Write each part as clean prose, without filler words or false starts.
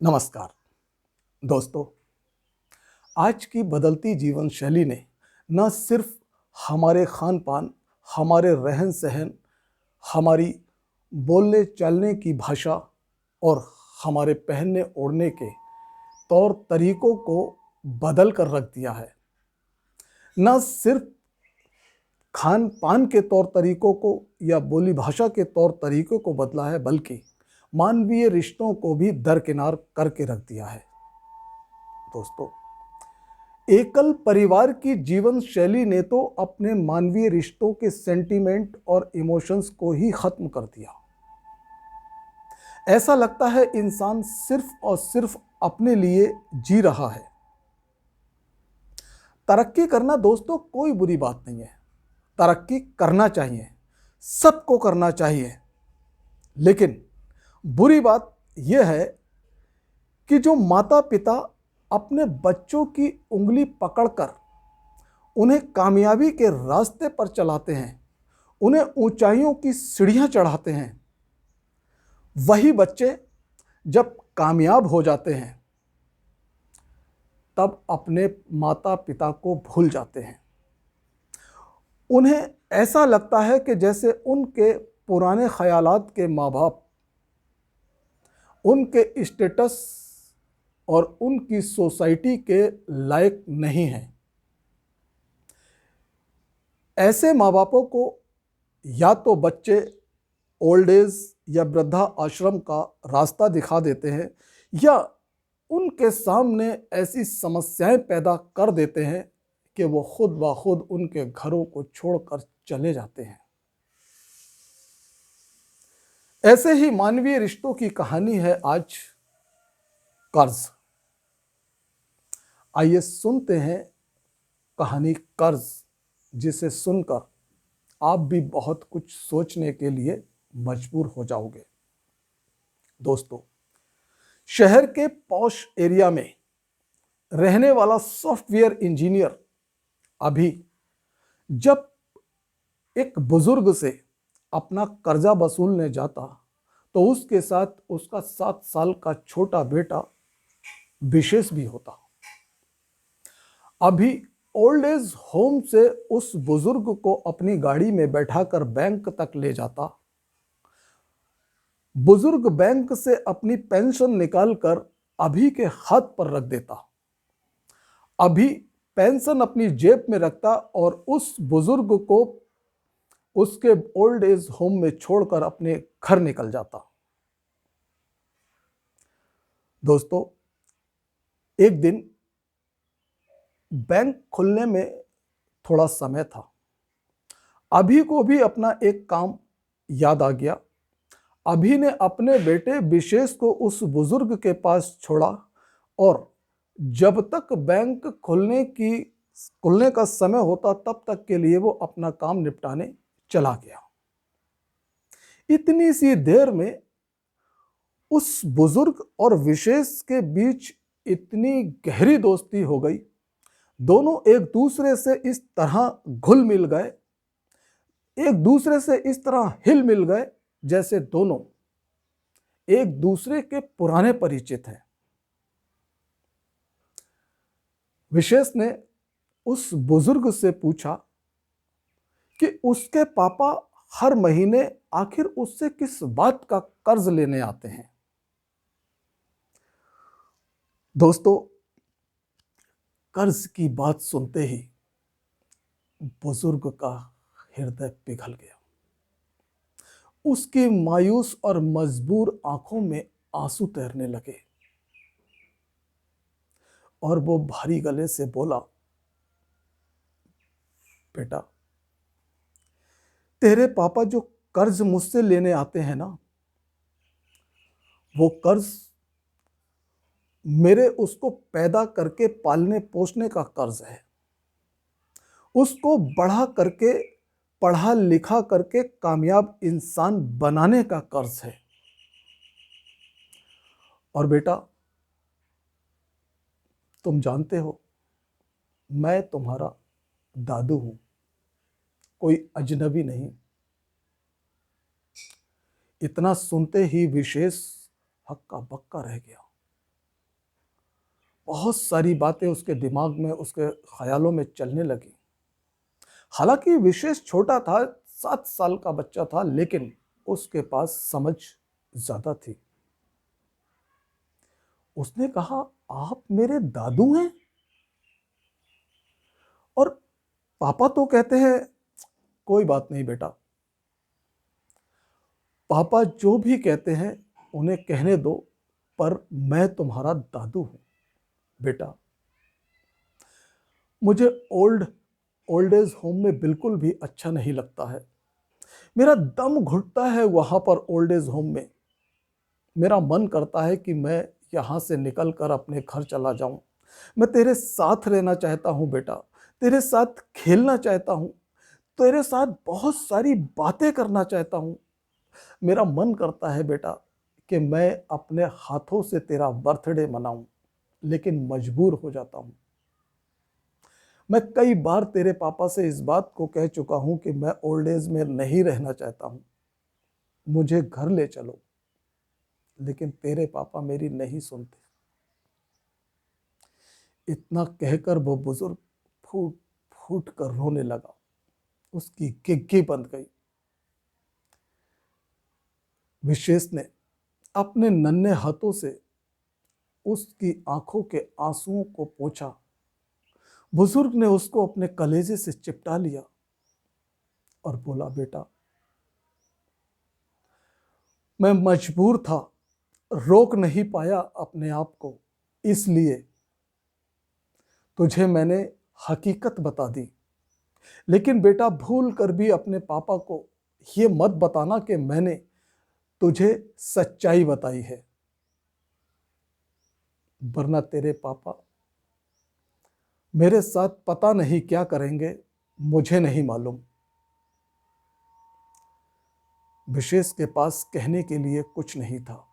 नमस्कार दोस्तों। आज की बदलती जीवन शैली ने न सिर्फ हमारे खान पान, हमारे रहन सहन, हमारी बोलने चलने की भाषा और हमारे पहनने ओढ़ने के तौर तरीकों को बदल कर रख दिया है। न सिर्फ खान पान के तौर तरीकों को या बोली भाषा के तौर तरीकों को बदला है, बल्कि मानवीय रिश्तों को भी दरकिनार करके रख दिया है। दोस्तों, एकल परिवार की जीवन शैली ने तो अपने मानवीय रिश्तों के सेंटीमेंट और इमोशंस को ही खत्म कर दिया। ऐसा लगता है इंसान सिर्फ और सिर्फ अपने लिए जी रहा है। तरक्की करना दोस्तों कोई बुरी बात नहीं है। तरक्की करना चाहिए, सबको करना चाहिए। लेकिन बुरी बात यह है कि जो माता पिता अपने बच्चों की उंगली पकड़कर उन्हें कामयाबी के रास्ते पर चलाते हैं, उन्हें ऊंचाइयों की सीढ़ियां चढ़ाते हैं, वही बच्चे जब कामयाब हो जाते हैं तब अपने माता पिता को भूल जाते हैं। उन्हें ऐसा लगता है कि जैसे उनके पुराने ख्यालात के माँ बाप उनके स्टेटस और उनकी सोसाइटी के लायक नहीं हैं। ऐसे माँ बापों को या तो बच्चे ओल्ड एज या वृद्धा आश्रम का रास्ता दिखा देते हैं, या उनके सामने ऐसी समस्याएं पैदा कर देते हैं कि वो खुद ब खुद उनके घरों को छोड़कर चले जाते हैं। ऐसे ही मानवीय रिश्तों की कहानी है आज कर्ज। आइए सुनते हैं कहानी कर्ज, जिसे सुनकर आप भी बहुत कुछ सोचने के लिए मजबूर हो जाओगे। दोस्तों, शहर के पॉश एरिया में रहने वाला सॉफ्टवेयर इंजीनियर अभी जब एक बुजुर्ग से अपना कर्जा वसूलने जाता तो उसके साथ उसका 7 साल का छोटा बेटा विशेष भी होता। अभी ओल्ड एज होम से उस बुजुर्ग को अपनी गाड़ी में बैठाकर बैंक तक ले जाता। बुजुर्ग बैंक से अपनी पेंशन निकालकर अभी के हाथ पर रख देता। अभी पेंशन अपनी जेब में रखता और उस बुजुर्ग को उसके ओल्ड एज होम में छोड़कर अपने घर निकल जाता। दोस्तों, एक दिन बैंक खुलने में थोड़ा समय था। अभी को भी अपना एक काम याद आ गया। अभी ने अपने बेटे विशेष को उस बुजुर्ग के पास छोड़ा और जब तक बैंक खुलने का समय होता तब तक के लिए वो अपना काम निपटाने चला गया। इतनी सी देर में उस बुजुर्ग और विशेष के बीच इतनी गहरी दोस्ती हो गई। दोनों एक दूसरे से इस तरह घुल मिल गए, एक दूसरे से इस तरह हिल मिल गए जैसे दोनों एक दूसरे के पुराने परिचित हैं। विशेष ने उस बुजुर्ग से पूछा कि उसके पापा हर महीने आखिर उससे किस बात का कर्ज लेने आते हैं। दोस्तों, कर्ज की बात सुनते ही बुजुर्ग का हृदय पिघल गया। उसकी मायूस और मजबूर आंखों में आंसू तैरने लगे और वो भारी गले से बोला, बेटा, तेरे पापा जो कर्ज मुझसे लेने आते हैं ना, वो कर्ज मेरे उसको पैदा करके पालने पोसने का कर्ज है। उसको बढ़ा करके पढ़ा लिखा करके कामयाब इंसान बनाने का कर्ज है। और बेटा, तुम जानते हो मैं तुम्हारा दादू हूं, कोई अजनबी नहीं। इतना सुनते ही विशेष हक्का बक्का रह गया। बहुत सारी बातें उसके दिमाग में, उसके ख्यालों में चलने लगी। हालांकि विशेष छोटा था, 7 साल का बच्चा था, लेकिन उसके पास समझ ज्यादा थी। उसने कहा, आप मेरे दादू हैं? और पापा तो कहते हैं, कोई बात नहीं बेटा, पापा जो भी कहते हैं उन्हें कहने दो, पर मैं तुम्हारा दादू हूं बेटा। मुझे ओल्ड एज होम में बिल्कुल भी अच्छा नहीं लगता है। मेरा दम घुटता है वहां पर ओल्ड एज होम में। मेरा मन करता है कि मैं यहां से निकल कर अपने घर चला जाऊं। मैं तेरे साथ रहना चाहता हूं बेटा, तेरे साथ खेलना चाहता हूं, तेरे साथ बहुत सारी बातें करना चाहता हूं। मेरा मन करता है बेटा कि मैं अपने हाथों से तेरा बर्थडे मनाऊं, लेकिन मजबूर हो जाता हूं। मैं कई बार तेरे पापा से इस बात को कह चुका हूं कि मैं ओल्ड एज में नहीं रहना चाहता हूं, मुझे घर ले चलो, लेकिन तेरे पापा मेरी नहीं सुनते। इतना कहकर वो बुजुर्ग फूट फूट कर रोने लगा। उसकी गिग्गी बंध गई। विशेष ने अपने नन्हे हाथों से उसकी आंखों के आंसुओं को पोंछा। बुजुर्ग ने उसको अपने कलेजे से चिपटा लिया और बोला, बेटा, मैं मजबूर था, रोक नहीं पाया अपने आप को, इसलिए तुझे मैंने हकीकत बता दी। लेकिन बेटा, भूल कर भी अपने पापा को ये मत बताना कि मैंने तुझे सच्चाई बताई है, वरना तेरे पापा मेरे साथ पता नहीं क्या करेंगे, मुझे नहीं मालूम। विशेष के पास कहने के लिए कुछ नहीं था।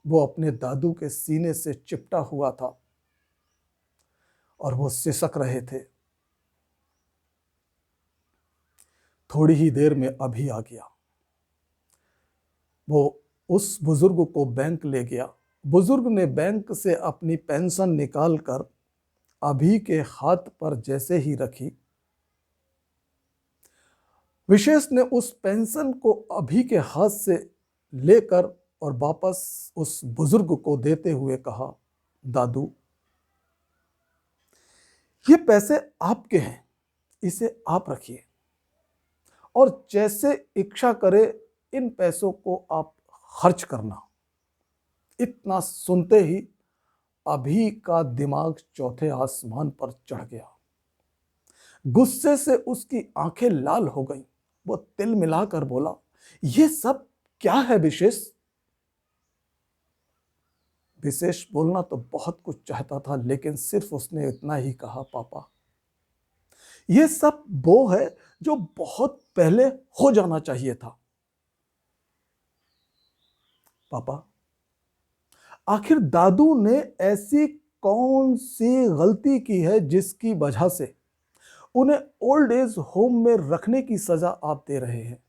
वो अपने दादू के सीने से चिपटा हुआ था और वो सिसक रहे थे। थोड़ी ही देर में अभी आ गया। वो उस बुजुर्ग को बैंक ले गया। बुजुर्ग ने बैंक से अपनी पेंशन निकालकर अभी के हाथ पर जैसे ही रखी, विशेष ने उस पेंशन को अभी के हाथ से लेकर और वापस उस बुजुर्ग को देते हुए कहा, दादू, ये पैसे आपके हैं, इसे आप रखिए और जैसे इच्छा करे इन पैसों को आप खर्च करना। इतना सुनते ही अभी का दिमाग चौथे आसमान पर चढ़ गया। गुस्से से उसकी आंखें लाल हो गईं। वो तिल मिलाकर बोला, ये सब क्या है विशेष? विशेष बोलना तो बहुत कुछ चाहता था, लेकिन सिर्फ उसने इतना ही कहा, पापा, ये सब वो है जो बहुत पहले हो जाना चाहिए था। पापा, आखिर दादू ने ऐसी कौन सी गलती की है जिसकी वजह से उन्हें ओल्ड एज होम में रखने की सजा आप दे रहे हैं?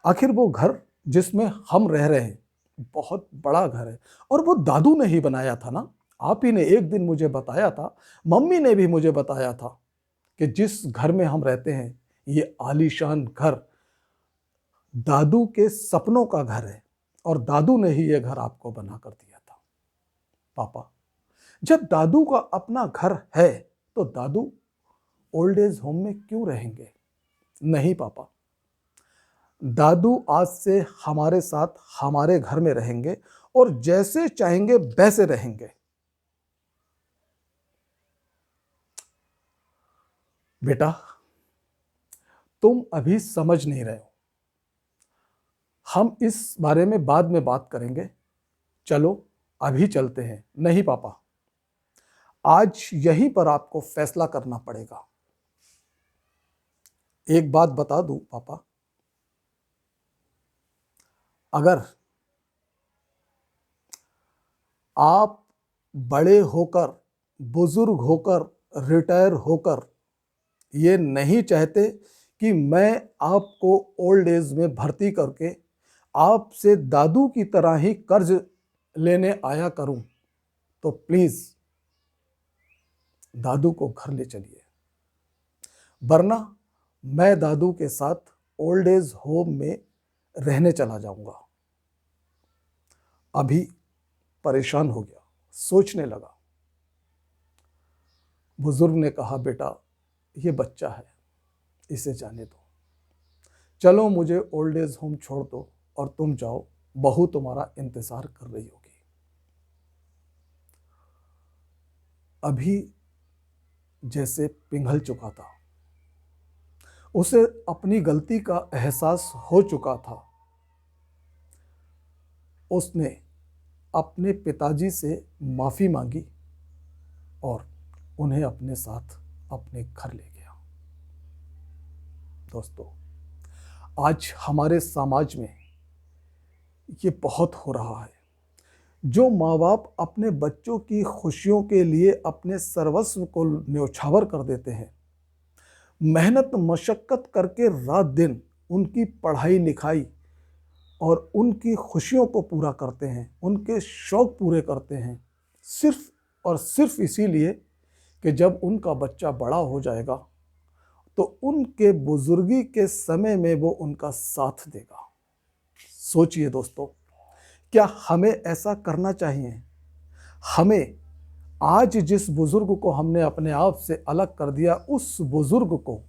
आखिर वो घर जिसमें हम रह रहे हैं बहुत बड़ा घर है, और वो दादू ने ही बनाया था ना। आप ही ने एक दिन मुझे बताया था, मम्मी ने भी मुझे बताया था कि जिस घर में हम रहते हैं ये आलीशान घर दादू के सपनों का घर है, और दादू ने ही ये घर आपको बना कर दिया था। पापा, जब दादू का अपना घर है तो दादू ओल्ड एज होम में क्यों रहेंगे? नहीं पापा, दादू आज से हमारे साथ हमारे घर में रहेंगे और जैसे चाहेंगे वैसे रहेंगे। बेटा, तुम अभी समझ नहीं रहे हो, हम इस बारे में बाद में बात करेंगे। चलो अभी चलते हैं। नहीं पापा, आज यहीं पर आपको फैसला करना पड़ेगा। एक बात बता दूं पापा, अगर आप बड़े होकर, बुजुर्ग होकर, रिटायर होकर ये नहीं चाहते कि मैं आपको ओल्ड एज में भर्ती करके आपसे दादू की तरह ही कर्ज लेने आया करूं, तो प्लीज़ दादू को घर ले चलिए, वरना मैं दादू के साथ ओल्ड एज होम में रहने चला जाऊंगा। अभी परेशान हो गया, सोचने लगा। बुजुर्ग ने कहा, बेटा ये बच्चा है, इसे जाने दो, चलो मुझे ओल्ड एज होम छोड़ दो और तुम जाओ, बहू तुम्हारा इंतजार कर रही होगी। अभी जैसे पिघल चुका था, उसे अपनी गलती का एहसास हो चुका था। उसने अपने पिताजी से माफ़ी मांगी और उन्हें अपने साथ अपने घर ले गया। दोस्तों, आज हमारे समाज में ये बहुत हो रहा है। जो माँ बाप अपने बच्चों की खुशियों के लिए अपने सर्वस्व को न्यौछावर कर देते हैं, मेहनत मशक्क़त करके रात दिन उनकी पढ़ाई लिखाई और उनकी खुशियों को पूरा करते हैं, उनके शौक़ पूरे करते हैं, सिर्फ और सिर्फ इसीलिए कि जब उनका बच्चा बड़ा हो जाएगा तो उनके बुजुर्गी के समय में वो उनका साथ देगा। सोचिए दोस्तों, क्या हमें ऐसा करना चाहिए? हमें आज जिस बुजुर्ग को हमने अपने आप से अलग कर दिया, उस बुजुर्ग को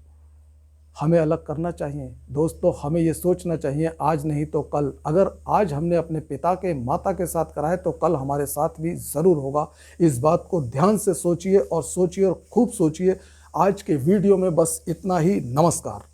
हमें अलग करना चाहिए। दोस्तों, हमें ये सोचना चाहिए, आज नहीं तो कल। अगर आज हमने अपने पिता के माता के साथ करा है तो कल हमारे साथ भी ज़रूर होगा। इस बात को ध्यान से सोचिए और खूब सोचिए। आज के वीडियो में बस इतना ही। नमस्कार।